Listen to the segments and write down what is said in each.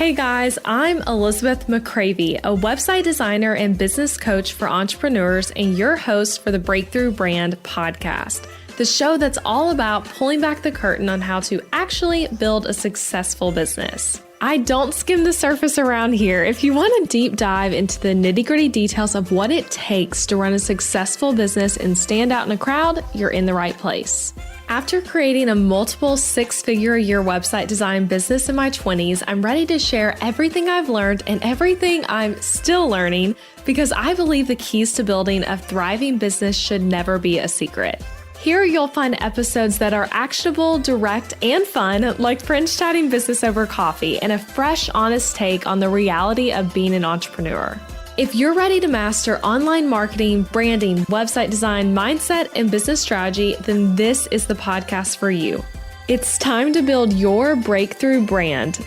Hey guys, I'm Elizabeth McCravey, a website designer and business coach for entrepreneurs and your host for the Breakthrough Brand podcast, the show that's all about pulling back the curtain on how to actually build a successful business. I don't skim the surface around here. If you want a deep dive into the nitty-gritty details of what it takes to run a successful business and stand out in a crowd, you're in the right place. After creating a multiple six-figure-a-year website design business in my 20s, I'm ready to share everything I've learned and everything I'm still learning because I believe the keys to building a thriving business should never be a secret. Here you'll find episodes that are actionable, direct, and fun, like friends chatting business over coffee, and a fresh, honest take on the reality of being an entrepreneur. If you're ready to master online marketing, branding, website design, mindset, and business strategy, then this is the podcast for you. It's time to build your breakthrough brand.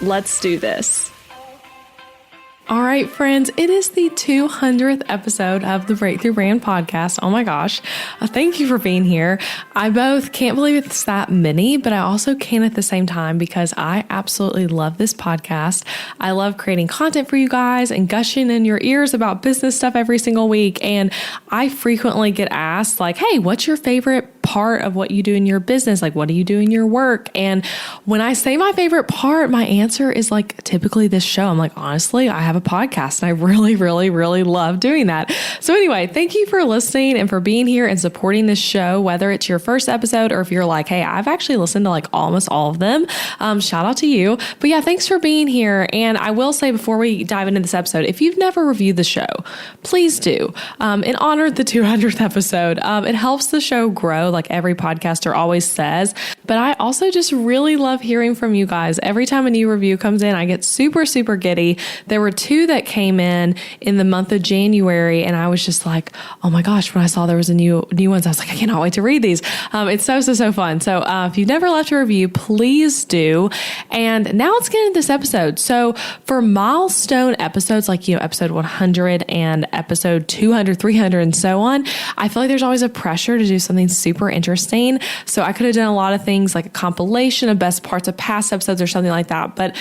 Let's do this. All right, friends, it is the 200th episode of the Breakthrough Brand podcast. Oh my gosh. Thank you for being here. I both can't believe it's that many, but I also can at the same time because I absolutely love this podcast. I love creating content for you guys and gushing in your ears about business stuff every single week. And I frequently get asked like, hey, what's your favorite part of what you do in your business? Like, what do you do in your work? And when I say my favorite part, my answer is like typically this show. I'm like, honestly, I have a podcast and I really love doing that. So anyway, thank you for listening and for being here and supporting this show, whether it's your first episode or if you're like, hey, I've actually listened to like almost all of them. Shout out to you. But yeah, thanks for being here. And I will say before we dive into this episode, if you've never reviewed the show, please do. In honor of the 200th episode, it helps the show grow like every podcaster always says. But I also just really love hearing from you guys. Every time a new review comes in, I get super giddy. There were two that came in the month of January, and I was just like, oh my gosh, when I saw there was a new ones, I was like, I cannot wait to read these. It's so fun. So if you've never left a review, please do. And now let's get into this episode. So for milestone episodes, like, episode 100 and episode 200, 300, and so on, I feel like there's always a pressure to do something super interesting. So I could have done a lot of things like a compilation of best parts of past episodes or something like that. But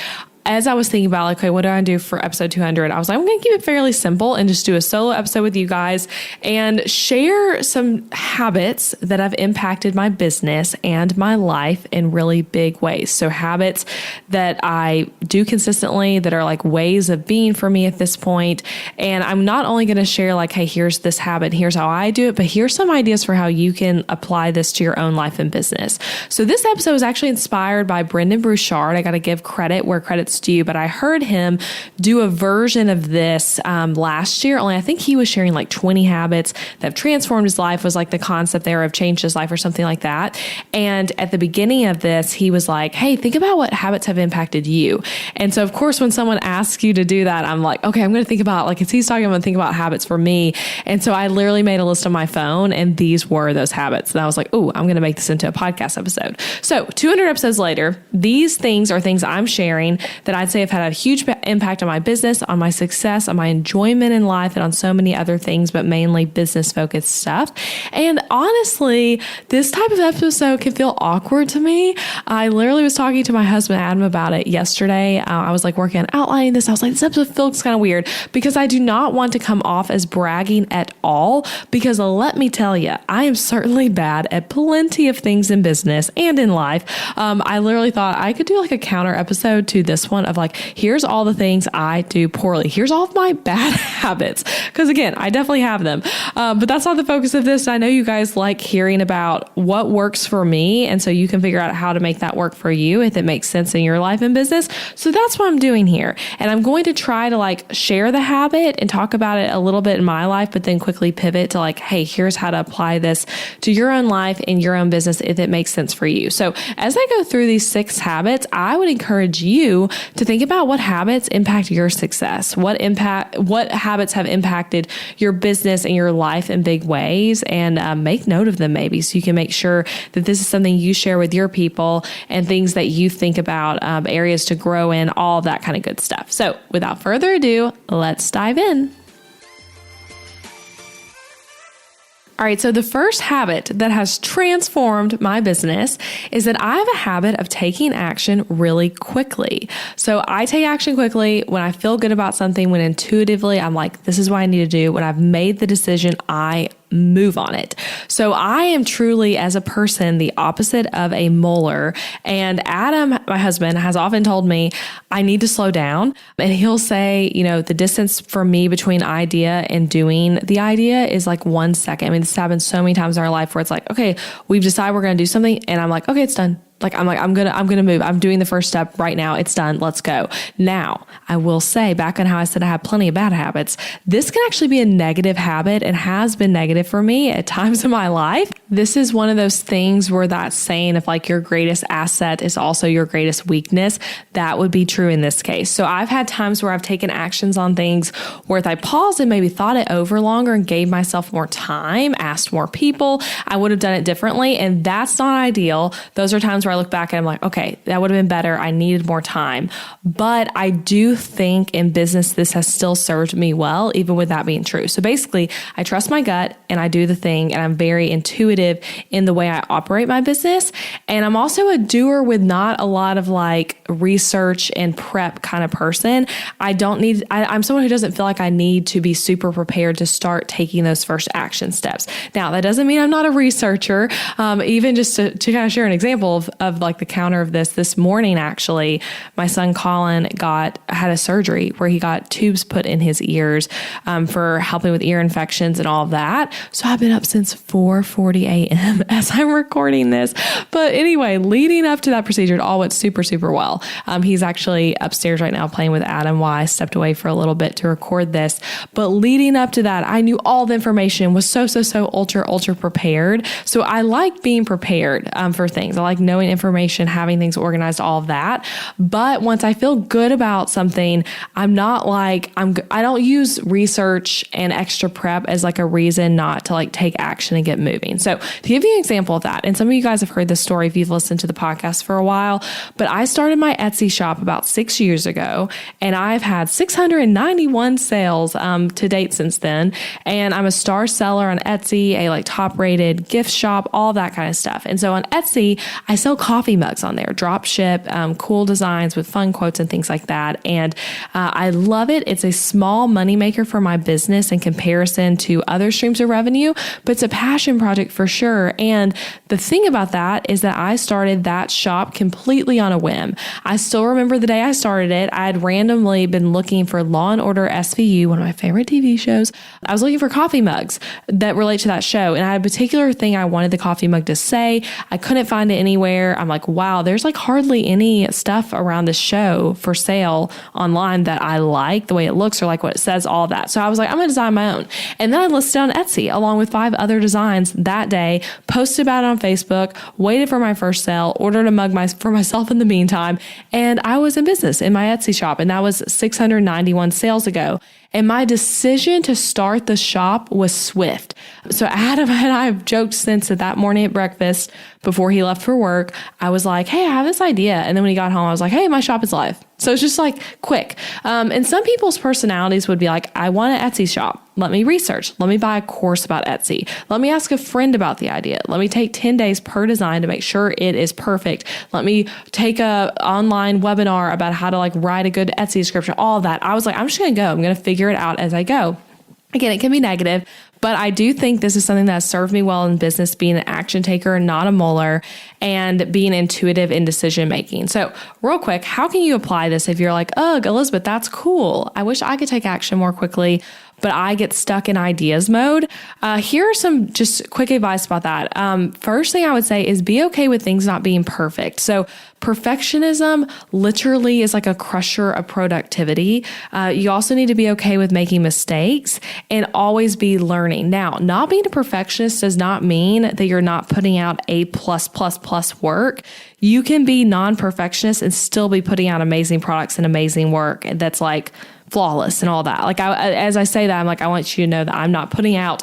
as I was thinking about like, okay, what do I do for episode 200? I was like, I'm going to keep it fairly simple and just do a solo episode with you guys and share some habits that have impacted my business and my life in really big ways. So habits that I do consistently that are like ways of being for me at this point. And I'm not only going to share like, hey, here's this habit, here's how I do it, but here's some ideas for how you can apply this to your own life and business. So this episode was actually inspired by Brenda Burchard. I got to give credit where credit's due, but I heard him do a version of this last year. Only I think he was sharing like 20 habits that have transformed his life was like the concept there of changed his life or something like that. And at the beginning of this, he was like, hey, think about what habits have impacted you. And so of course, when someone asks you to do that, I'm like, okay, I'm going to think about like, as he's talking, I'm going to think about habits for me. And so I literally made a list on my phone and these were those habits. And I was like, oh, I'm going to make this into a podcast episode. So 200 episodes later, these things are things I'm sharing that I'd say have had a huge impact on my business, on my success, on my enjoyment in life, and on so many other things, but mainly business focused stuff. And honestly, this type of episode can feel awkward to me. I literally was talking to my husband, Adam, about it yesterday. I was like working on outlining this. I was like, this episode feels kind of weird because I do not want to come off as bragging at all, because let me tell you, I am certainly bad at plenty of things in business and in life. I literally thought I could do like a counter episode to this one of like, here's all the things I do poorly. Here's all of my bad habits. Because again, I definitely have them. But that's not the focus of this. I know you guys like hearing about what works for me. And so you can figure out how to make that work for you if it makes sense in your life and business. So that's what I'm doing here. And I'm going to try to like share the habit and talk about it a little bit in my life, but then quickly pivot to like, hey, here's how to apply this to your own life and your own business if it makes sense for you. So as I go through these 6 habits, I would encourage you to think about what habits impact your success, what habits have impacted your business and your life in big ways, and make note of them maybe so you can make sure that this is something you share with your people and things that you think about, areas to grow in, all of that kind of good stuff. So without further ado, let's dive in. All right, so the first habit that has transformed my business is that I have a habit of taking action really quickly. So I take action quickly when I feel good about something, when intuitively I'm like, this is what I need to do. When I've made the decision, I move on it. So I am truly, as a person, the opposite of a molar. And Adam, my husband, has often told me I need to slow down. And he'll say, the distance for me between idea and doing the idea is like 1 second. I mean, this happens so many times in our life where it's like, okay, we've decided we're going to do something. And I'm like, okay, it's done. I'm going to move. I'm doing the first step right now. It's done. Let's go. Now, I will say, back on how I said I have plenty of bad habits, this can actually be a negative habit and has been negative for me at times in my life. This is one of those things where that saying of like your greatest asset is also your greatest weakness, that would be true in this case. So I've had times where I've taken actions on things where if I paused and maybe thought it over longer and gave myself more time, asked more people, I would have done it differently. And that's not ideal. Those are times where I look back and I'm like, okay, that would have been better. I needed more time. But I do think in business, this has still served me well, even with that being true. So basically, I trust my gut and I do the thing, and I'm very intuitive in the way I operate my business. And I'm also a doer with not a lot of like research and prep kind of person. I'm someone who doesn't feel like I need to be super prepared to start taking those first action steps. Now, that doesn't mean I'm not a researcher. Even just to kind of share an example of like the counter of this morning, actually, my son Colin had a surgery where he got tubes put in his ears for helping with ear infections and all of that. So I've been up since 4:40 a.m. as I'm recording this. But anyway, leading up to that procedure, it all went super, super well. He's actually upstairs right now playing with Adam while I stepped away for a little bit to record this. But leading up to that, I knew all the information, was so ultra prepared. So I like being prepared for things. I like knowing information, having things organized, all of that. But once I feel good about something, I'm not like, I don't use research and extra prep as like a reason not to like take action and get moving. So to give you an example of that, and some of you guys have heard this story if you've listened to the podcast for a while, but I started my Etsy shop about 6 years ago, and I've had 691 sales to date since then. And I'm a star seller on Etsy, a like top rated gift shop, all that kind of stuff. And so on Etsy, I sell coffee mugs on there, drop ship, cool designs with fun quotes and things like that. And I love it. It's a small moneymaker for my business in comparison to other streams of revenue, but it's a passion project for sure. And the thing about that is that I started that shop completely on a whim. I still remember the day I started it. I had randomly been looking for Law & Order SVU, one of my favorite TV shows. I was looking for coffee mugs that relate to that show. And I had a particular thing I wanted the coffee mug to say. I couldn't find it anywhere. I'm like, wow, there's like hardly any stuff around this show for sale online that I like the way it looks or like what it says, all that. So I was like, I'm going to design my own. And then I listed on Etsy along with 5 other designs that day, posted about it on Facebook, waited for my first sale, ordered a mug for myself in the meantime. And I was in business in my Etsy shop. And that was 691 sales ago. And my decision to start the shop was swift. So Adam and I have joked since that morning at breakfast before he left for work, I was like, hey, I have this idea. And then when he got home, I was like, hey, my shop is live. So it's just like quick. And some people's personalities would be like, I want an Etsy shop. Let me research. Let me buy a course about Etsy. Let me ask a friend about the idea. Let me take 10 days per design to make sure it is perfect. Let me take a online webinar about how to like write a good Etsy description, all of that. I was like, I'm just going to go. I'm going to figure it out as I go. Again, it can be negative, but I do think this is something that has served me well in business, being an action taker, not a molar, and being intuitive in decision making. So real quick, how can you apply this if you're like, ugh, Elizabeth, that's cool. I wish I could take action more quickly, but I get stuck in ideas mode. Here are some just quick advice about that. First thing I would say is be okay with things not being perfect. So perfectionism literally is like a crusher of productivity. You also need to be okay with making mistakes and always be learning. Now, not being a perfectionist does not mean that you're not putting out A+++ work. You can be non-perfectionist and still be putting out amazing products and amazing work that's like flawless and all that. Like as I say that, I'm like, I want you to know that I'm not putting out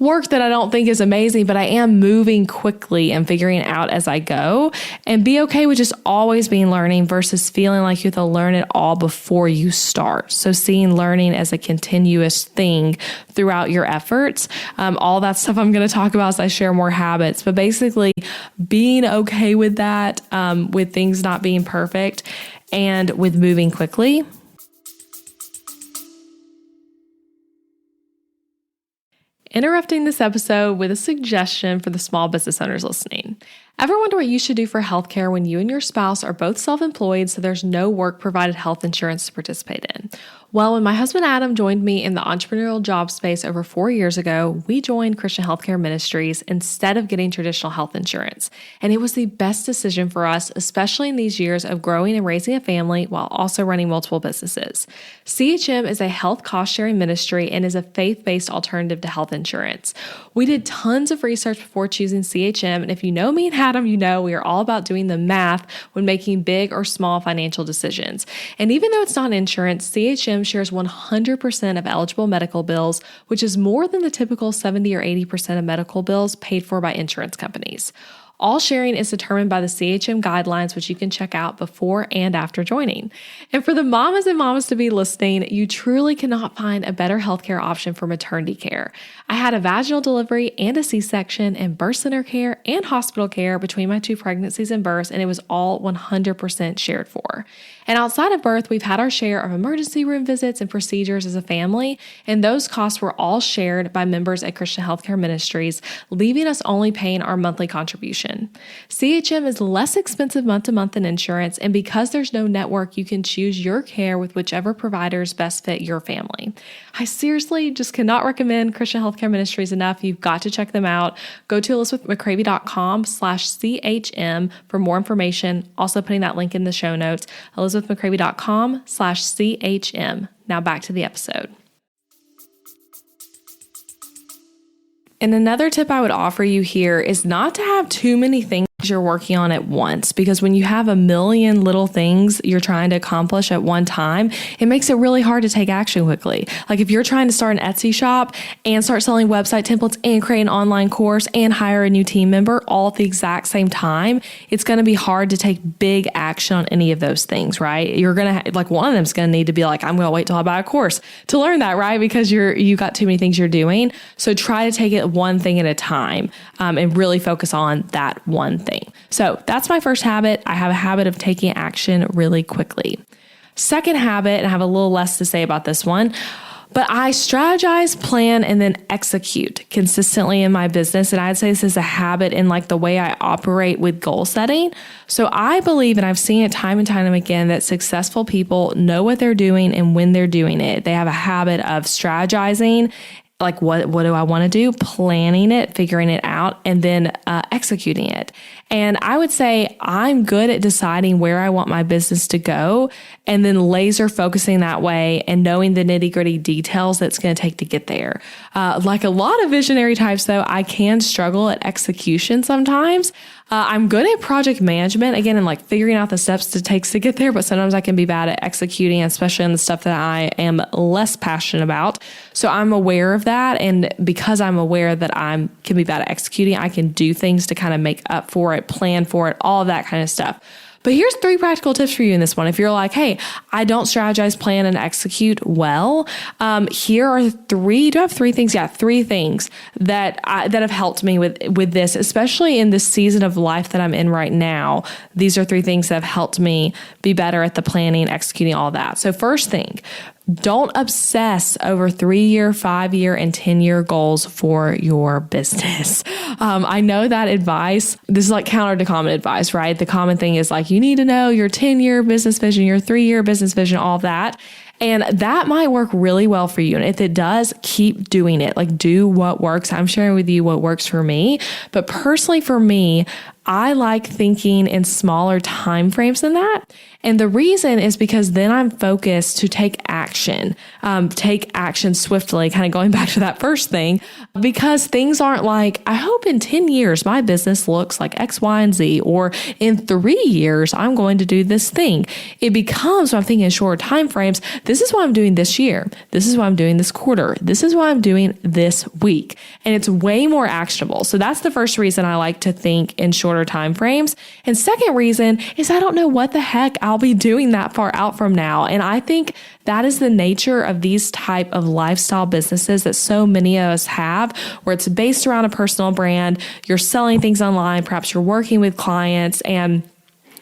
work that I don't think is amazing, but I am moving quickly and figuring it out as I go, and be okay with just always being learning versus feeling like you have to learn it all before you start. So seeing learning as a continuous thing throughout your efforts, all that stuff I'm going to talk about as I share more habits, but basically being okay with that, with things not being perfect and with moving quickly. Interrupting this episode with a suggestion for the small business owners listening. Ever wonder what you should do for healthcare when you and your spouse are both self-employed, so there's no work-provided health insurance to participate in? Well, when my husband Adam joined me in the entrepreneurial job space over 4 years ago, we joined Christian Healthcare Ministries instead of getting traditional health insurance. And it was the best decision for us, especially in these years of growing and raising a family while also running multiple businesses. CHM is a health cost-sharing ministry and is a faith-based alternative to health insurance. We did tons of research before choosing CHM, and if you know me and Adam, you know we are all about doing the math when making big or small financial decisions. And even though it's not insurance, CHM shares 100% of eligible medical bills, which is more than the typical 70 or 80% of medical bills paid for by insurance companies. All sharing is determined by the CHM guidelines, which you can check out before and after joining. And for the mamas and mamas to be listening, you truly cannot find a better healthcare option for maternity care. I had a vaginal delivery and a C-section and birth center care and hospital care between my 2 pregnancies and births, and it was all 100% shared for. And outside of birth, we've had our share of emergency room visits and procedures as a family, and those costs were all shared by members at Christian Healthcare Ministries, leaving us only paying our monthly contribution. CHM is less expensive month to month than insurance, and because there's no network, you can choose your care with whichever providers best fit your family. I seriously just cannot recommend Christian Healthcare Ministries enough. You've got to check them out. Go to elizabethmccravey.com/CHM for more information. Also putting that link in the show notes, elizabethmccravey.com/CHM. Now back to the episode. And another tip I would offer you here is not to have too many things you're working on at once, because when you have a million little things you're trying to accomplish at one time, it makes it really hard to take action quickly. Like if you're trying to start an Etsy shop and start selling website templates and create an online course and hire a new team member all at the exact same time, it's going to be hard to take big action on any of those things, right? You're going to like one of them's going to need to be like, I'm going to wait till I buy a course to learn that, right? Because you got too many things you're doing. So try to take it one thing at a time, and really focus on that one thing. So that's my first habit. I have a habit of taking action really quickly. Second habit, and I have a little less to say about this one, but I strategize, plan, and then execute consistently in my business. And I'd say this is a habit in like the way I operate with goal setting. So I believe, and I've seen it time and time again, that successful people know what they're doing and when they're doing it. They have a habit of strategizing, like what do I want to do, planning it, figuring it out, and then executing it. And I would say I'm good at deciding where I want my business to go and then laser focusing that way and knowing the nitty gritty details that's going to take to get there. Like a lot of visionary types though, I can struggle at execution sometimes. I'm good at project management, again, and like figuring out the steps it takes to get there, but sometimes I can be bad at executing, especially on the stuff that I am less passionate about. So I'm aware of that. And because I'm aware that I can be bad at executing, I can do things to kind of make up for it, plan for it, all of that kind of stuff. But here's 3 practical tips for you in this one. If you're like, hey, I don't strategize, plan, and execute well, here are 3. Do I have 3 things? Yeah, 3 things that have helped me with this, especially in this season of life that I'm in right now. These are 3 things that have helped me be better at the planning, executing, all that. So first thing, don't obsess over 3-year, 5-year, and 10-year goals for your business. I know that advice, this is like counter to common advice, right? The common thing is like, you need to know your 10-year business vision, your 3-year business vision, all that. And that might work really well for you. And if it does, keep doing it. Like do what works. I'm sharing with you what works for me. But personally for me, I like thinking in smaller time frames than that. And the reason is because then I'm focused to take action swiftly, kind of going back to that first thing, because things aren't like, I hope in 10 years my business looks like X, Y, and Z, or in 3 years I'm going to do this thing. It becomes, when I'm thinking in shorter time frames, this is what I'm doing this year. This is what I'm doing this quarter. This is what I'm doing this week. And it's way more actionable. So that's the first reason I like to think in shorter time frames. And second reason is I don't know what the heck I'll be doing that far out from now. And I think that is the nature of these type of lifestyle businesses that so many of us have, where it's based around a personal brand. You're selling things online. Perhaps you're working with clients and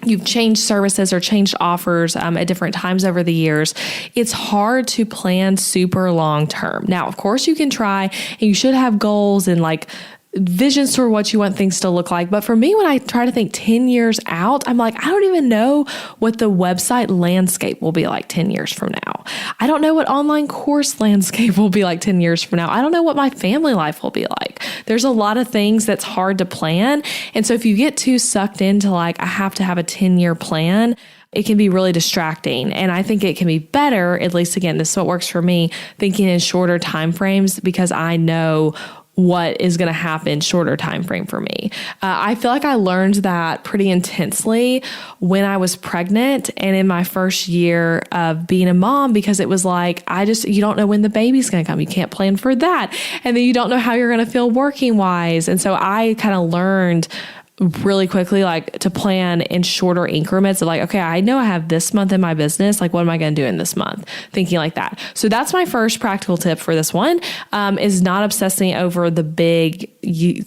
you've changed services or changed offers at different times over the years. It's hard to plan super long term. Now, of course, you can try and you should have goals and like visions for what you want things to look like. But for me, when I try to think 10 years out, I'm like, I don't even know what the website landscape will be like 10 years from now. I don't know what online course landscape will be like 10 years from now. I don't know what my family life will be like. There's a lot of things that's hard to plan. And so if you get too sucked into like, I have to have a 10-year plan, it can be really distracting. And I think it can be better, at least again, this is what works for me, thinking in shorter time frames because I know what is going to happen shorter time frame for me. I feel like I learned that pretty intensely when I was pregnant and in my first year of being a mom, because it was like, you don't know when the baby's going to come. You can't plan for that. And then you don't know how you're going to feel working wise. And so I kind of learned really quickly, like to plan in shorter increments of like, okay, I know I have this month in my business. Like, what am I going to do in this month? Thinking like that. So that's my first practical tip for this one, is not obsessing over the big,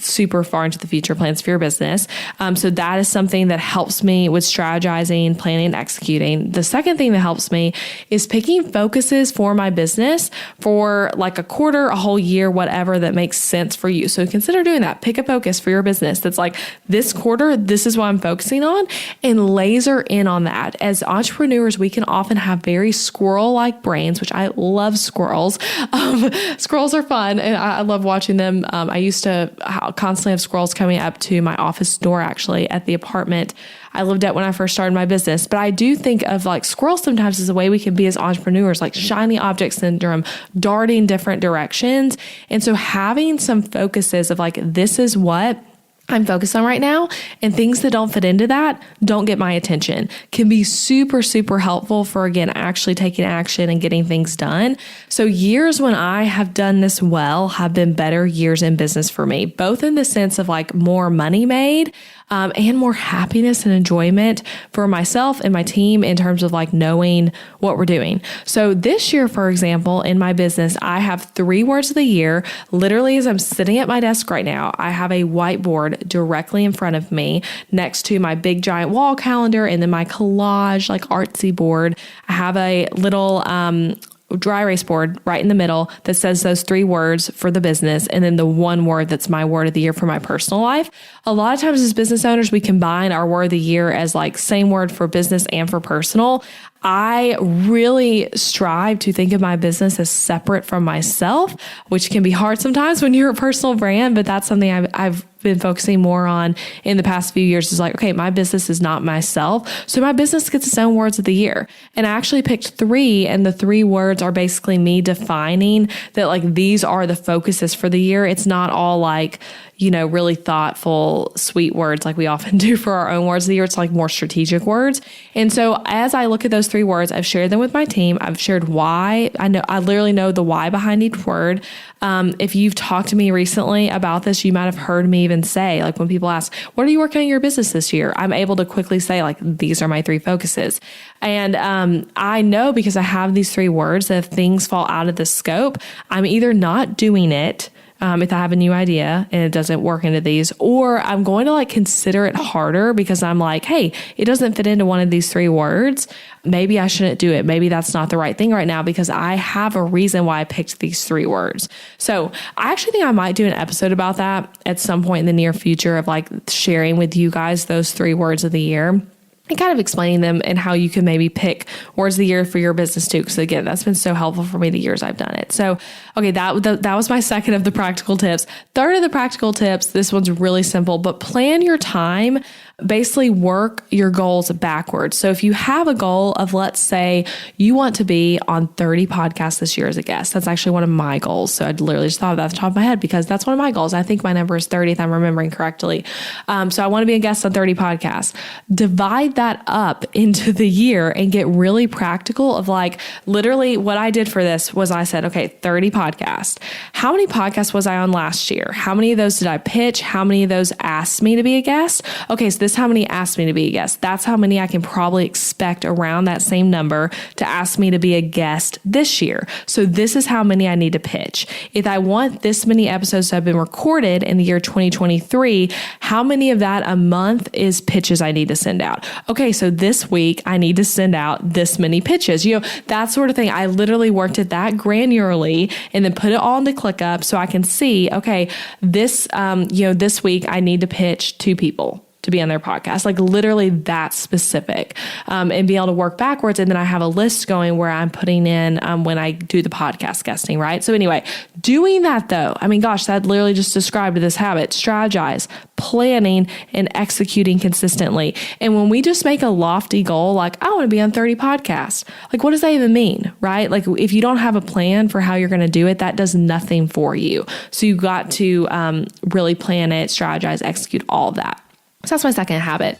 super far into the future plans for your business. So that is something that helps me with strategizing, planning, and executing. The second thing that helps me is picking focuses for my business for like a quarter, a whole year, whatever that makes sense for you. So consider doing that. Pick a focus for your business that's like, this quarter, this is what I'm focusing on, and laser in on that. As entrepreneurs, we can often have very squirrel-like brains, which I love squirrels. Squirrels are fun, and I love watching them. I used to constantly have squirrels coming up to my office door, actually, at the apartment I lived at when I first started my business. But I do think of like squirrels sometimes as a way we can be as entrepreneurs, like shiny object syndrome, darting different directions. And so having some focuses of like, this is what I'm focused on right now, and things that don't fit into that don't get my attention can be super, super helpful for, again, actually taking action and getting things done. So years when I have done this well have been better years in business for me, both in the sense of like more money made, and more happiness and enjoyment for myself and my team in terms of like knowing what we're doing. So this year, for example, in my business, I have 3 words of the year. Literally, as I'm sitting at my desk right now, I have a whiteboard directly in front of me next to my big giant wall calendar and then my collage, like artsy board. I have a little, dry erase board right in the middle that says those 3 words for the business, and then the 1 word that's my word of the year for my personal life. A lot of times as business owners, we combine our word of the year as like same word for business and for personal. I really strive to think of my business as separate from myself, which can be hard sometimes when you're a personal brand, but that's something I've been focusing more on in the past few years is like, okay, my business is not myself. So my business gets its own words of the year. And I actually picked 3, and the 3 words are basically me defining that like, these are the focuses for the year. It's not all like, really thoughtful, sweet words like we often do for our own words of the year. It's like more strategic words. And so as I look at those 3 words, I've shared them with my team. I've shared why. I literally know the why behind each word. If you've talked to me recently about this, you might have heard me even say, like when people ask, what are you working on in your business this year? I'm able to quickly say like, these are my 3 focuses. And I know because I have these 3 words that if things fall out of the scope, I'm either not doing it, if I have a new idea and it doesn't work into these, or I'm going to like consider it harder because I'm like, hey, it doesn't fit into one of these 3 words. Maybe I shouldn't do it. Maybe that's not the right thing right now because I have a reason why I picked these 3 words. So I actually think I might do an episode about that at some point in the near future of like sharing with you guys those 3 words of the year. And kind of explaining them and how you can maybe pick words of the year for your business too. Because again, that's been so helpful for me the years I've done it. So, okay, that was my second of the practical tips. Third of the practical tips, this one's really simple, but plan your time basically work your goals backwards. So if you have a goal of, let's say you want to be on 30 podcasts this year as a guest, that's actually one of my goals. So I literally just thought of that off the top of my head because that's one of my goals. I think my number is 30 if I'm remembering correctly. So I want to be a guest on 30 podcasts. Divide that up into the year and get really practical of like, literally what I did for this was I said, okay, 30 podcasts. How many podcasts was I on last year? How many of those did I pitch? How many of those asked me to be a guest? Okay, so this is how many asked me to be a guest. That's how many I can probably expect around that same number to ask me to be a guest this year. So this is how many I need to pitch. If I want this many episodes to have been recorded in the year 2023, how many of that a month is pitches I need to send out? Okay, so this week I need to send out this many pitches. That sort of thing. I literally worked it that granularly and then put it all into ClickUp so I can see, okay, this week I need to pitch 2 people to be on their podcast, like literally that specific, and be able to work backwards. And then I have a list going where I'm putting in when I do the podcast guesting, right? So anyway, doing that though, I mean, gosh, that literally just described this habit: strategize, planning, and executing consistently. And when we just make a lofty goal, like I want to be on 30 podcasts, like what does that even mean, right? Like if you don't have a plan for how you're going to do it, that does nothing for you. So you've got to really plan it, strategize, execute, all of that. So that's my second habit.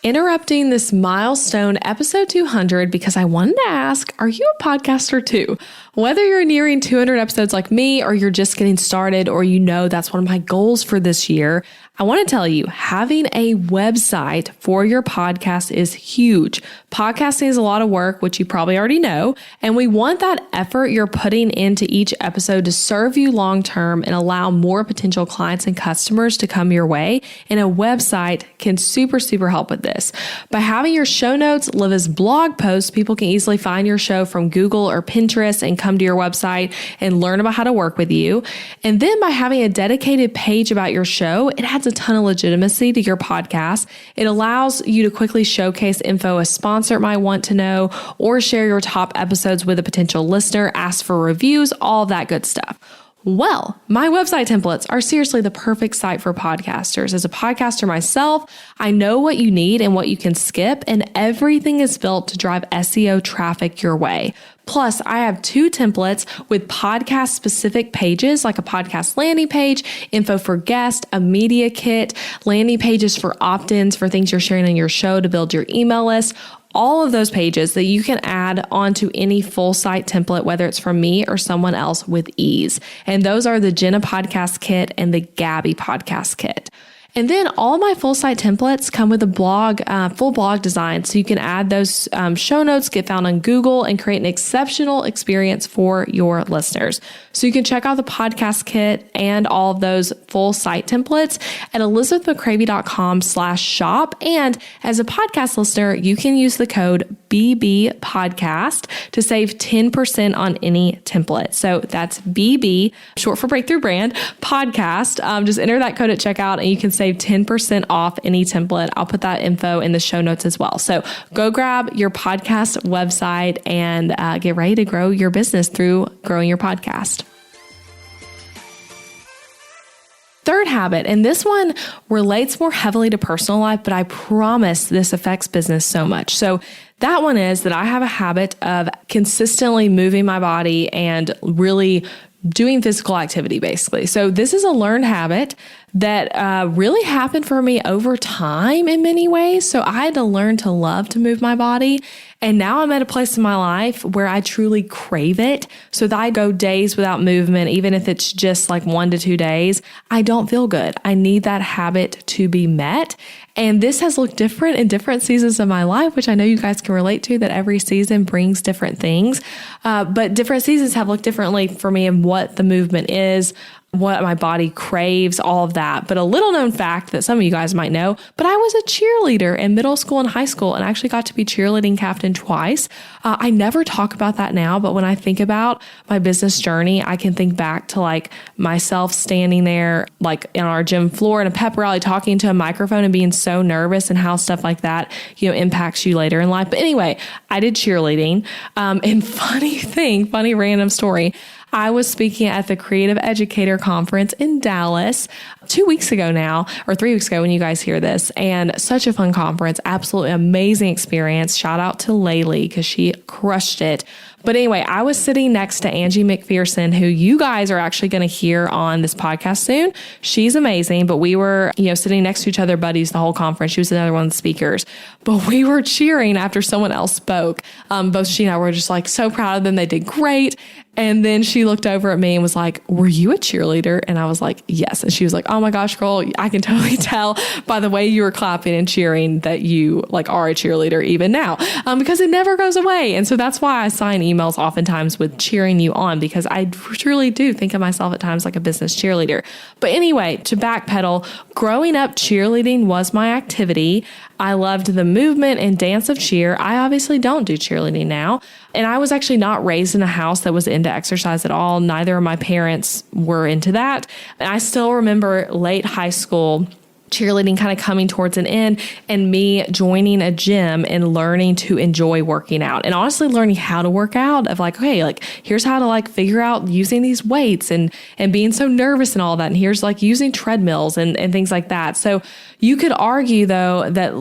Interrupting this milestone episode 200 because I wanted to ask, are you a podcaster too? Whether you're nearing 200 episodes like me, or you're just getting started, or that's one of my goals for this year, I want to tell you, having a website for your podcast is huge. Podcasting is a lot of work, which you probably already know, and we want that effort you're putting into each episode to serve you long-term and allow more potential clients and customers to come your way. And a website can super, super help with this. By having your show notes live as blog posts, people can easily find your show from Google or Pinterest and come to your website and learn about how to work with you. And then by having a dedicated page about your show, it adds a ton of legitimacy to your podcast. It allows you to quickly showcase info a sponsor might want to know, or share your top episodes with a potential listener, ask for reviews, all that good stuff. Well, my website templates are seriously the perfect site for podcasters. As a podcaster myself, I know what you need and what you can skip, and everything is built to drive SEO traffic your way. Plus, I have 2 templates with podcast-specific pages, like a podcast landing page, info for guests, a media kit, landing pages for opt-ins for things you're sharing on your show to build your email list. All of those pages that you can add onto any full site template, whether it's from me or someone else, with ease. And those are the Jenna Podcast Kit and the Gabby Podcast Kit. And then all my full site templates come with a blog, full blog design. So you can add those show notes, get found on Google, and create an exceptional experience for your listeners. So you can check out the podcast kit and all of those full site templates at elizabethmccravey.com/shop. And as a podcast listener, you can use the code BB podcast to save 10% on any template. So that's BB, short for Breakthrough Brand, podcast. Just enter that code at checkout and you can save 10% off any template. I'll put that info in the show notes as well. So go grab your podcast website and get ready to grow your business through growing your podcast. Third habit, and this one relates more heavily to personal life, but I promise this affects business so much. So that one is that I have a habit of consistently moving my body and really doing physical activity, basically. So this is a learned habit that really happened for me over time in many ways. So I had to learn to love to move my body. And now I'm at a place in my life where I truly crave it. So that I go days without movement, even if it's just like 1 to 2 days, I don't feel good. I need that habit to be met. And this has looked different in different seasons of my life, which I know you guys can relate to, that every season brings different things. But different seasons have looked differently for me in what the movement is, what my body craves, all of that. But a little known fact that some of you guys might know, but I was a cheerleader in middle school and high school and actually got to be cheerleading captain twice. I never talk about that now, but when I think about my business journey, I can think back to like myself standing there like on our gym floor in a pep rally talking to a microphone and being so nervous, and how stuff like that, impacts you later in life. But anyway, I did cheerleading. And funny random story, I was speaking at the Creative Educator Conference in Dallas 2 weeks ago now, or 3 weeks ago when you guys hear this, and such a fun conference, absolutely amazing experience. Shout out to Laylee because she crushed it. But anyway, I was sitting next to Angie McPherson, who you guys are actually going to hear on this podcast soon. She's amazing, but we were, sitting next to each other, buddies, the whole conference. She was another one of the speakers, but we were cheering after someone else spoke. Both she and I were just like so proud of them. They did great. And then she looked over at me and was like, "Were you a cheerleader?" And I was like, "Yes." And she was like, "Oh my gosh, girl, I can totally tell by the way you were clapping and cheering that you are a cheerleader even now, because it never goes away." And so that's why I sign emails oftentimes with cheering you on, because I truly do think of myself at times like a business cheerleader. But anyway, to backpedal, growing up, cheerleading was my activity. I loved the movement and dance of cheer. I obviously don't do cheerleading now. And I was actually not raised in a house that was into exercise at all. Neither of my parents were into that. And I still remember late high school cheerleading kind of coming towards an end and me joining a gym and learning to enjoy working out, and honestly learning how to work out, of here's how to figure out using these weights and being so nervous and all that. And here's using treadmills and things like that. So you could argue though that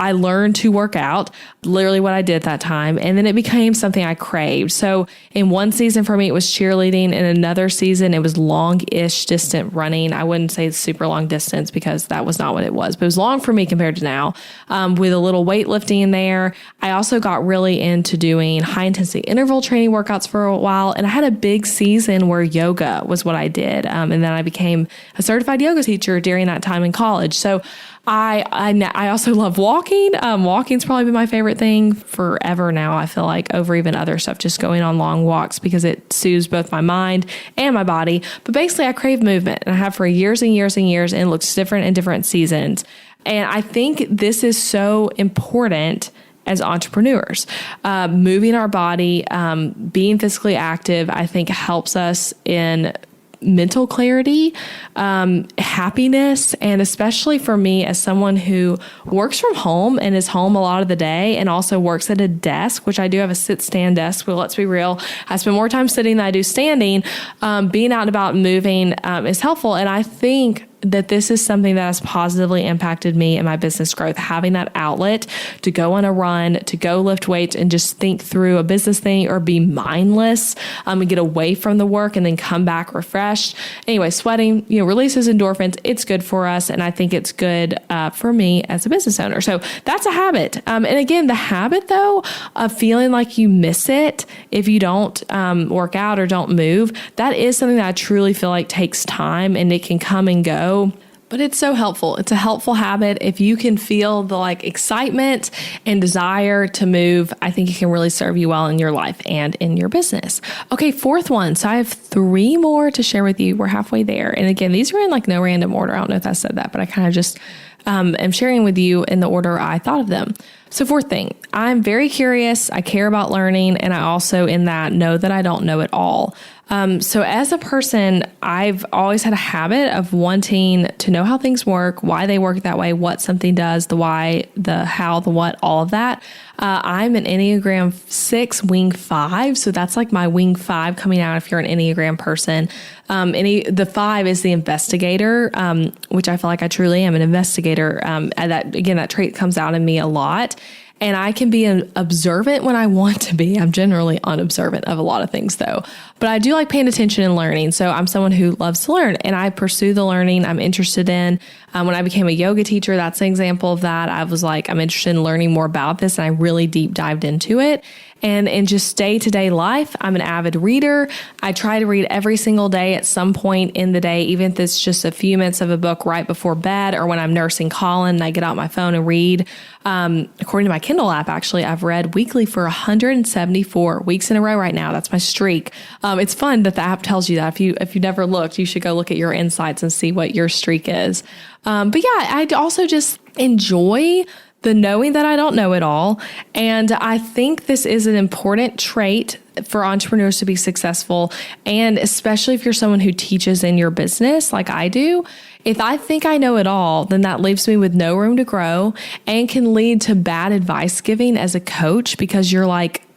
I learned to work out, literally what I did that time. And then it became something I craved. So in one season for me, it was cheerleading. In another season, it was long-ish distant running. I wouldn't say super long distance because that was not what it was, but it was long for me compared to now, with a little weightlifting in there. I also got really into doing high intensity interval training workouts for a while. And I had a big season where yoga was what I did. And then I became a certified yoga teacher during that time in college. So I also love walking. Walking's probably been my favorite thing forever now. I feel like, over even other stuff, just going on long walks, because it soothes both my mind and my body. But basically I crave movement, and I have for years and years and years, and it looks different in different seasons. And I think this is so important as entrepreneurs. Moving our body, being physically active, I think helps us in mental clarity, happiness, and especially for me as someone who works from home and is home a lot of the day and also works at a desk, which I do have a sit-stand desk, but let's be real, I spend more time sitting than I do standing. Being out and about and moving is helpful. And I think that this is something that has positively impacted me and my business growth, having that outlet to go on a run, to go lift weights and just think through a business thing, or be mindless, and get away from the work and then come back refreshed. Anyway, sweating, releases endorphins. It's good for us. And I think it's good for me as a business owner. So that's a habit. And again, the habit though of feeling like you miss it if you don't work out or don't move, that is something that I truly feel like takes time, and it can come and go. But it's so helpful. It's a helpful habit. If you can feel the excitement and desire to move, I think it can really serve you well in your life and in your business. Okay, fourth one. So I have 3 more to share with you. We're halfway there. And again, these are in no random order. I don't know if I said that, but I kind of just am sharing with you in the order I thought of them. So fourth thing, I'm very curious. I care about learning. And I also in that know that I don't know it all. So as a person, I've always had a habit of wanting to know how things work, why they work that way, what something does, the why, the how, the what, all of that. I'm an Enneagram 6 wing 5. So that's my wing 5 coming out if you're an Enneagram person. The 5 is the investigator, which I feel like I truly am an investigator. That trait comes out in me a lot. And I can be observant when I want to be. I'm generally unobservant of a lot of things though. But I do like paying attention and learning. So I'm someone who loves to learn, and I pursue the learning I'm interested in. When I became a yoga teacher, that's an example of that. I was I'm interested in learning more about this, and I really deep dived into it. And in just day-to-day life, I'm an avid reader. I try to read every single day at some point in the day, even if it's just a few minutes of a book right before bed, or when I'm nursing Colin and I get out my phone and read. According to my Kindle app, actually, I've read weekly for 174 weeks in a row right now. That's my streak. It's fun that the app tells you that. If you never looked, you should go look at your insights and see what your streak is. But yeah, I also just enjoy the knowing that I don't know it all. And I think this is an important trait for entrepreneurs to be successful. And especially if you're someone who teaches in your business like I do, if I think I know it all, then that leaves me with no room to grow and can lead to bad advice giving as a coach, because you're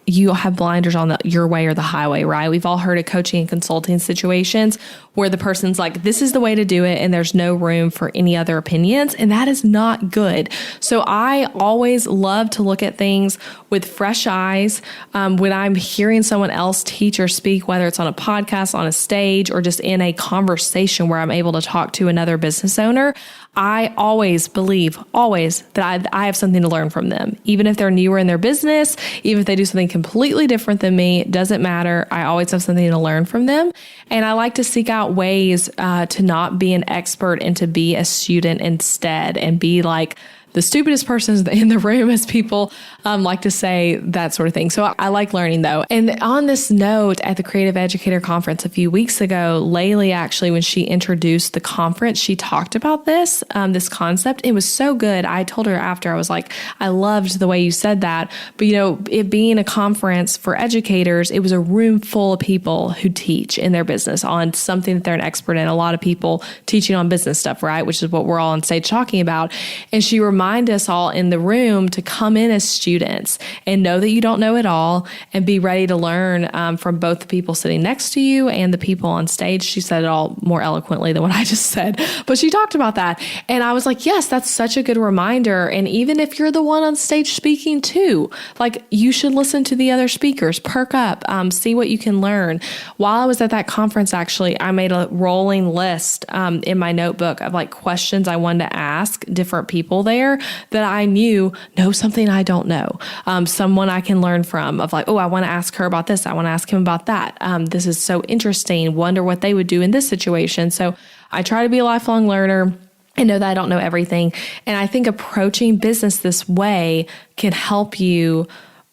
you have blinders on your way or the highway, right? We've all heard of coaching and consulting situations where the person's like, this is the way to do it, and there's no room for any other opinions, and that is not good. So I always love to look at things with fresh eyes. When I'm hearing someone else teach or speak, whether it's on a podcast, on a stage, or just in a conversation where I'm able to talk to another business owner, I always believe, that I have something to learn from them. Even if they're newer in their business, even if they do something completely different than me, it doesn't matter. I always have something to learn from them. And I like to seek out ways to not be an expert and to be a student instead, and be like the stupidest person in the room, as people like to say, that sort of thing. So I like learning though. And on this note, at the Creative Educator Conference a few weeks ago, Laylee actually, when she introduced the conference, she talked about this concept. It was so good. I told her after, I was like, I loved the way you said that. But it being a conference for educators, it was a room full of people who teach in their business on something that they're an expert in. A lot of people teaching on business stuff, right? Which is what we're all on stage talking about. And she reminded us all in the room to come in as students and know that you don't know it all, and be ready to learn from both the people sitting next to you and the people on stage. She said it all more eloquently than what I just said, but she talked about that. And I was like, yes, that's such a good reminder. And even if you're the one on stage speaking too, like, you should listen to the other speakers, perk up, see what you can learn. While I was at that conference, actually, I made a rolling list in my notebook of like questions I wanted to ask different people there that I knew know something I don't know. Someone I can learn from, of like, oh, I want to ask her about this. I want to ask him about that. This is so interesting. Wonder what they would do in this situation. So I try to be a lifelong learner and know that I don't know everything. And I think approaching business this way can help you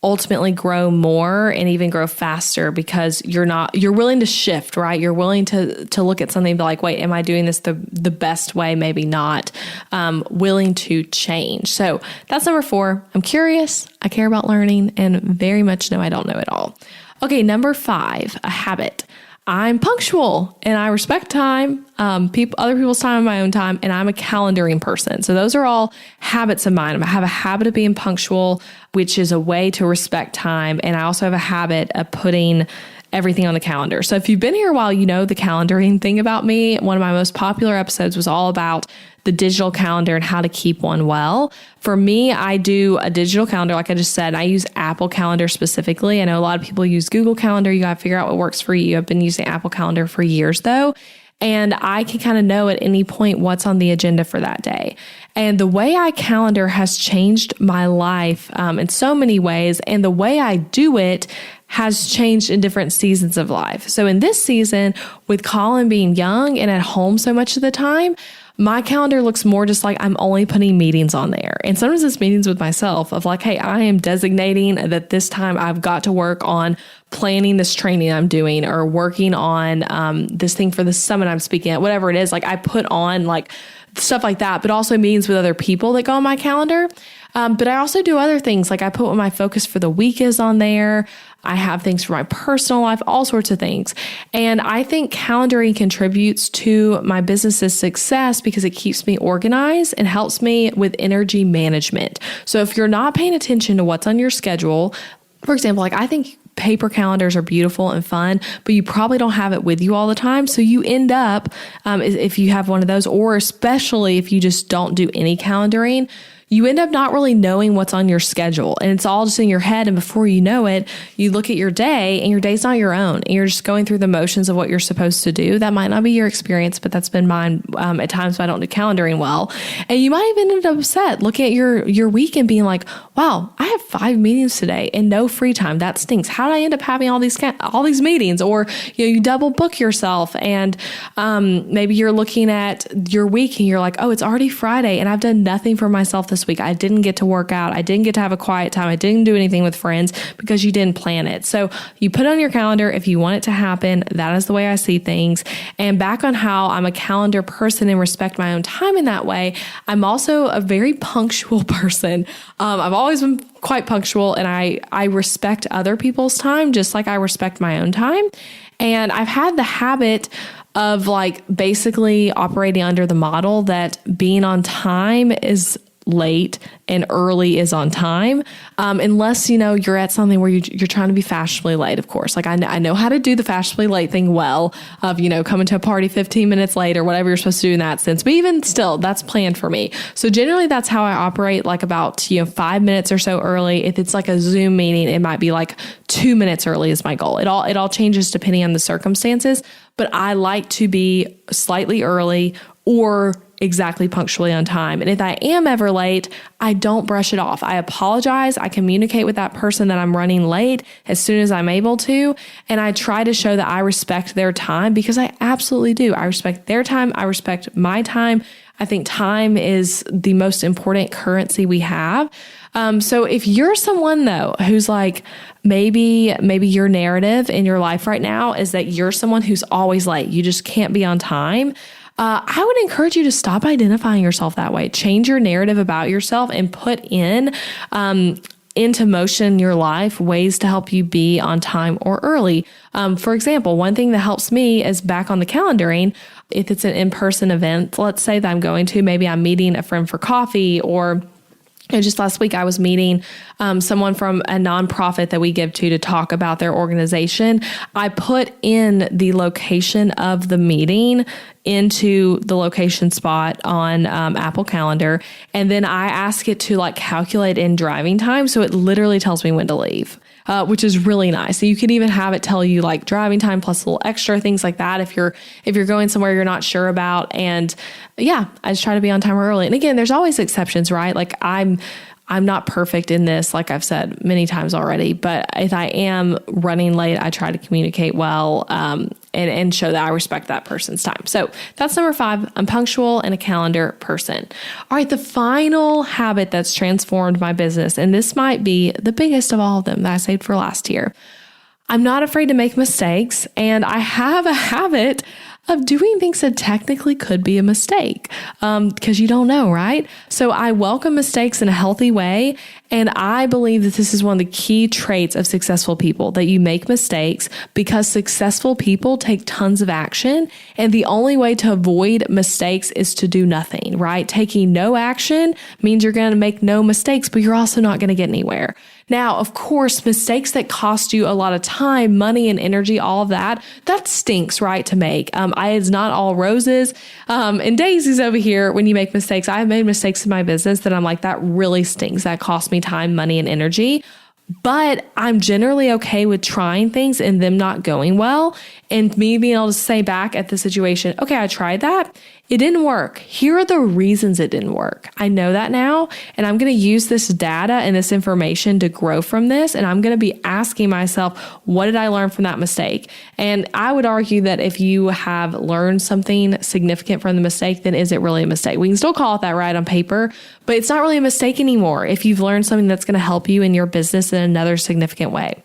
ultimately grow more and even grow faster, because you're willing to shift, right? You're willing to look at something and be like, wait, am I doing this the best way? Maybe not. Willing to change. So that's number 4. I'm curious. I care about learning, and very much know I don't know it all. Okay. Number 5, a habit. I'm punctual and I respect time, other people's time and my own time, and I'm a calendaring person. So those are all habits of mine. I have a habit of being punctual, which is a way to respect time. And I also have a habit of putting everything on the calendar. So if you've been here a while, you know the calendaring thing about me. One of my most popular episodes was all about the digital calendar and how to keep one well. For me, I do a digital calendar. Like I just said, I use Apple Calendar specifically. I know a lot of people use Google Calendar. You got to figure out what works for you. I've been using Apple Calendar for years though. And I can kind of know at any point what's on the agenda for that day. And the way I calendar has changed my life in so many ways. And the way I do it has changed in different seasons of life. So in this season, with Colin being young and at home so much of the time, my calendar looks more just like I'm only putting meetings on there. And sometimes it's meetings with myself of like, hey, I am designating that this time I've got to work on planning this training I'm doing, or working on this thing for the summit I'm speaking at, whatever it is. Like I put on like stuff like that, but also meetings with other people that go on my calendar. But I also do other things. Like I put what my focus for the week is on there. I have things for my personal life, all sorts of things. And I think calendaring contributes to my business's success because it keeps me organized and helps me with energy management. So if you're not paying attention to what's on your schedule, for example, like I think paper calendars are beautiful and fun, but you probably don't have it with you all the time. So you end up, if you have one of those, or especially if you just don't do any calendaring, you end up not really knowing what's on your schedule, and it's all just in your head. And before you know it, you look at your day and your day's not your own, and you're just going through the motions of what you're supposed to do. That might not be your experience, but that's been mine at times when I don't do calendaring well. And you might even end up upset looking at your week and being like, wow, I have 5 meetings today and no free time. That stinks. How did I end up having all these meetings? Or you double book yourself, and maybe you're looking at your week and you're like, oh, it's already Friday and I've done nothing for myself this week. I didn't get to work out. I didn't get to have a quiet time. I didn't do anything with friends because you didn't plan it. So you put it on your calendar if you want it to happen. That is the way I see things. And back on how I'm a calendar person and respect my own time in that way, I'm also a very punctual person. I've always been quite punctual, and I respect other people's time just like I respect my own time. And I've had the habit of like basically operating under the model that being on time is late and early is on time. Unless, you're at something where you're trying to be fashionably late, of course. Like I know how to do the fashionably late thing well of, coming to a party 15 minutes late or whatever you're supposed to do in that sense. But even still, that's planned for me. So generally that's how I operate, like about, 5 minutes or so early. If it's like a Zoom meeting, it might be like 2 minutes early is my goal. It all changes depending on the circumstances, but I like to be slightly early or exactly punctually on time. And if I am ever late, I don't brush it off. I apologize. I communicate with that person that I'm running late as soon as I'm able to. And I try to show that I respect their time, because I absolutely do. I respect their time. I respect my time. I think time is the most important currency we have. So if you're someone though, who's like, maybe your narrative in your life right now is that you're someone who's always late, you just can't be on time, I would encourage you to stop identifying yourself that way. Change your narrative about yourself and put into motion your life ways to help you be on time or early. For example, one thing that helps me is back on the calendaring. If it's an in-person event, let's say that I'm going to, maybe I'm meeting a friend for coffee, or just last week I was meeting someone from a nonprofit that we give to talk about their organization. I put in the location of the meeting into the location spot on Apple Calendar. And then I ask it to calculate in driving time. So it literally tells me when to leave, which is really nice. So you could even have it tell you driving time plus a little extra things like that if you're going somewhere you're not sure about. And yeah, I just try to be on time early. And again, there's always exceptions, right? I'm not perfect in this, like I've said many times already, but if I am running late, I try to communicate well and show that I respect that person's time. So that's number 5. I'm punctual and a calendar person. All right, the final habit that's transformed my business, and this might be the biggest of all of them that I saved for last year. I'm not afraid to make mistakes, and I have a habit of doing things that technically could be a mistake, because you don't know, right? So I welcome mistakes in a healthy way. And I believe that this is one of the key traits of successful people, that you make mistakes, because successful people take tons of action. And the only way to avoid mistakes is to do nothing, right? Taking no action means you're going to make no mistakes, but you're also not going to get anywhere. Now, of course, mistakes that cost you a lot of time, money, and energy, all of that stinks, right, to make. It's not all roses and daisies over here when you make mistakes. I've made mistakes in my business that I'm like, that really stinks. That cost me time, money, and energy. But I'm generally okay with trying things and them not going well, and me being able to say back at the situation, okay, I tried that. It didn't work. Here are the reasons it didn't work. I know that now, and I'm going to use this data and this information to grow from this. And I'm going to be asking myself, what did I learn from that mistake? And I would argue that if you have learned something significant from the mistake, then is it really a mistake? We can still call it that, right, on paper, but it's not really a mistake anymore if you've learned something that's going to help you in your business in another significant way.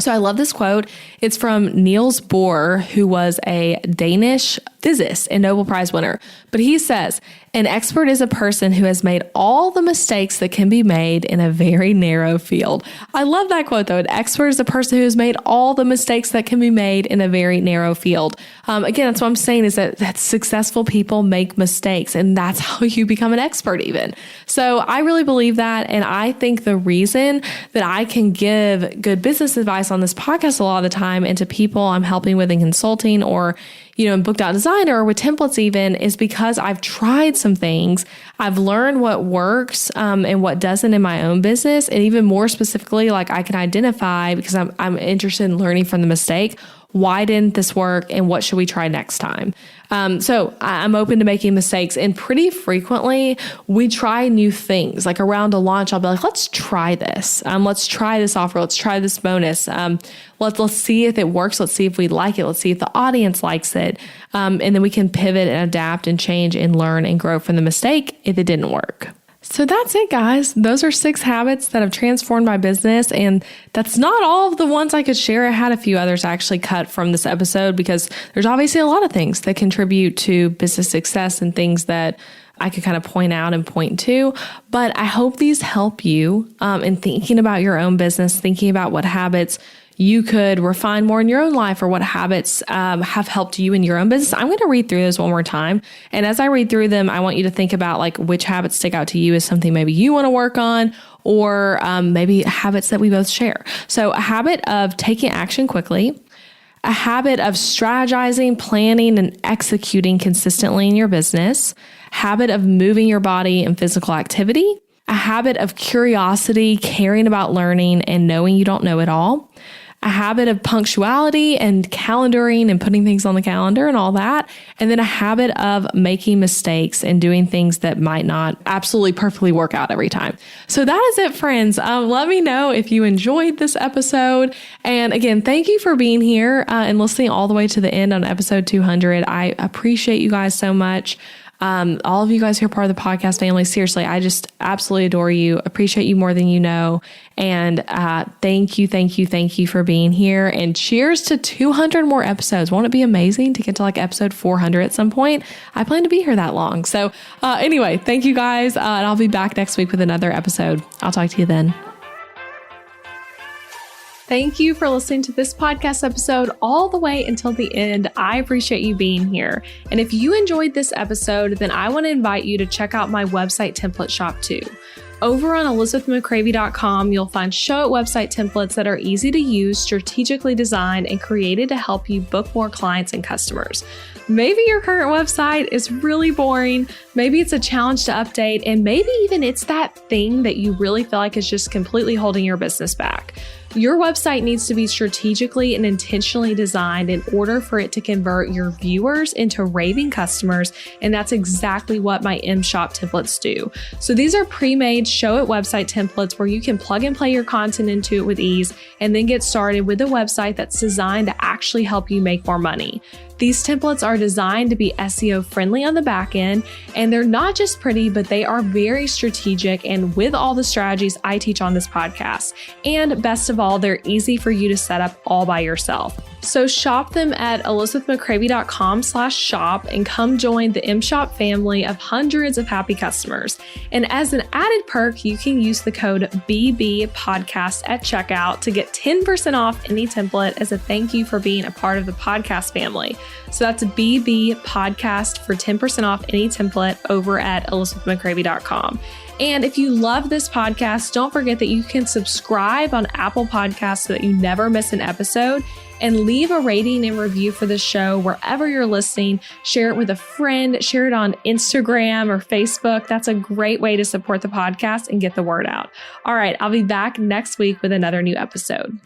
So I love this quote. It's from Niels Bohr, who was a Danish physicist and Nobel Prize winner. But he says, an expert is a person who has made all the mistakes that can be made in a very narrow field. I love that quote, though. An expert is a person who has made all the mistakes that can be made in a very narrow field. Again, that's what I'm saying, is that successful people make mistakes, and that's how you become an expert even. So I really believe that. And I think the reason that I can give good business advice on this podcast a lot of the time, and to people I'm helping with in consulting, or in Booked Out Designer, or with templates even, is because I've tried some things. I've learned what works and what doesn't in my own business. And even more specifically, I can identify, because I'm interested in learning from the mistake, why didn't this work and what should we try next time? So I'm open to making mistakes, and pretty frequently we try new things. Like around a launch, I'll be like, let's try this. Let's try this offer. Let's try this bonus. Let's see if it works. Let's see if we like it. Let's see if the audience likes it. And then we can pivot and adapt and change and learn and grow from the mistake if it didn't work. So that's it, guys. Those are 6 habits that have transformed my business. And that's not all of the ones I could share. I had a few others actually cut from this episode, because there's obviously a lot of things that contribute to business success and things that I could kind of point out and point to. But I hope these help you in thinking about your own business, thinking about what habits you could refine more in your own life, or what habits have helped you in your own business. I'm going to read through those one more time. And as I read through them, I want you to think about like which habits stick out to you as something maybe you want to work on, or maybe habits that we both share. So a habit of taking action quickly, a habit of strategizing, planning, and executing consistently in your business, habit of moving your body in physical activity, a habit of curiosity, caring about learning, and knowing you don't know it all, a habit of punctuality and calendaring and putting things on the calendar and all that, and then a habit of making mistakes and doing things that might not absolutely perfectly work out every time. So that is it, friends. Let me know if you enjoyed this episode. And again, thank you for being here and listening all the way to the end on episode 200. I appreciate you guys so much. All of you guys who are part of the podcast family, seriously, I just absolutely adore you, appreciate you more than you know. And thank you for being here. And cheers to 200 more episodes. Won't it be amazing to get to like episode 400 at some point? I plan to be here that long. So anyway, thank you guys. And I'll be back next week with another episode. I'll talk to you then. Thank you for listening to this podcast episode all the way until the end. I appreciate you being here. And if you enjoyed this episode, then I want to invite you to check out my website template shop too. Over on elizabethmccravey.com, you'll find show it website templates that are easy to use, strategically designed, and created to help you book more clients and customers. Maybe your current website is really boring. Maybe it's a challenge to update, and maybe even it's that thing that you really feel like is just completely holding your business back. Your website needs to be strategically and intentionally designed in order for it to convert your viewers into raving customers, and that's exactly what my M-Shop templates do. So these are pre-made show it website templates where you can plug and play your content into it with ease and then get started with a website that's designed to actually help you make more money. These templates are designed to be SEO friendly on the back end, and they're not just pretty, but they are very strategic and with all the strategies I teach on this podcast. And best of all, they're easy for you to set up all by yourself. So shop them at elizabethmccravey.com/shop and come join the M-Shop family of hundreds of happy customers. And as an added perk, you can use the code BBPodcast at checkout to get 10% off any template as a thank you for being a part of the podcast family. So that's BB Podcast for 10% off any template over at elizabethmccravey.com. And if you love this podcast, don't forget that you can subscribe on Apple Podcasts so that you never miss an episode, and leave a rating and review for the show wherever you're listening. Share it with a friend, share it on Instagram or Facebook. That's a great way to support the podcast and get the word out. All right, I'll be back next week with another new episode.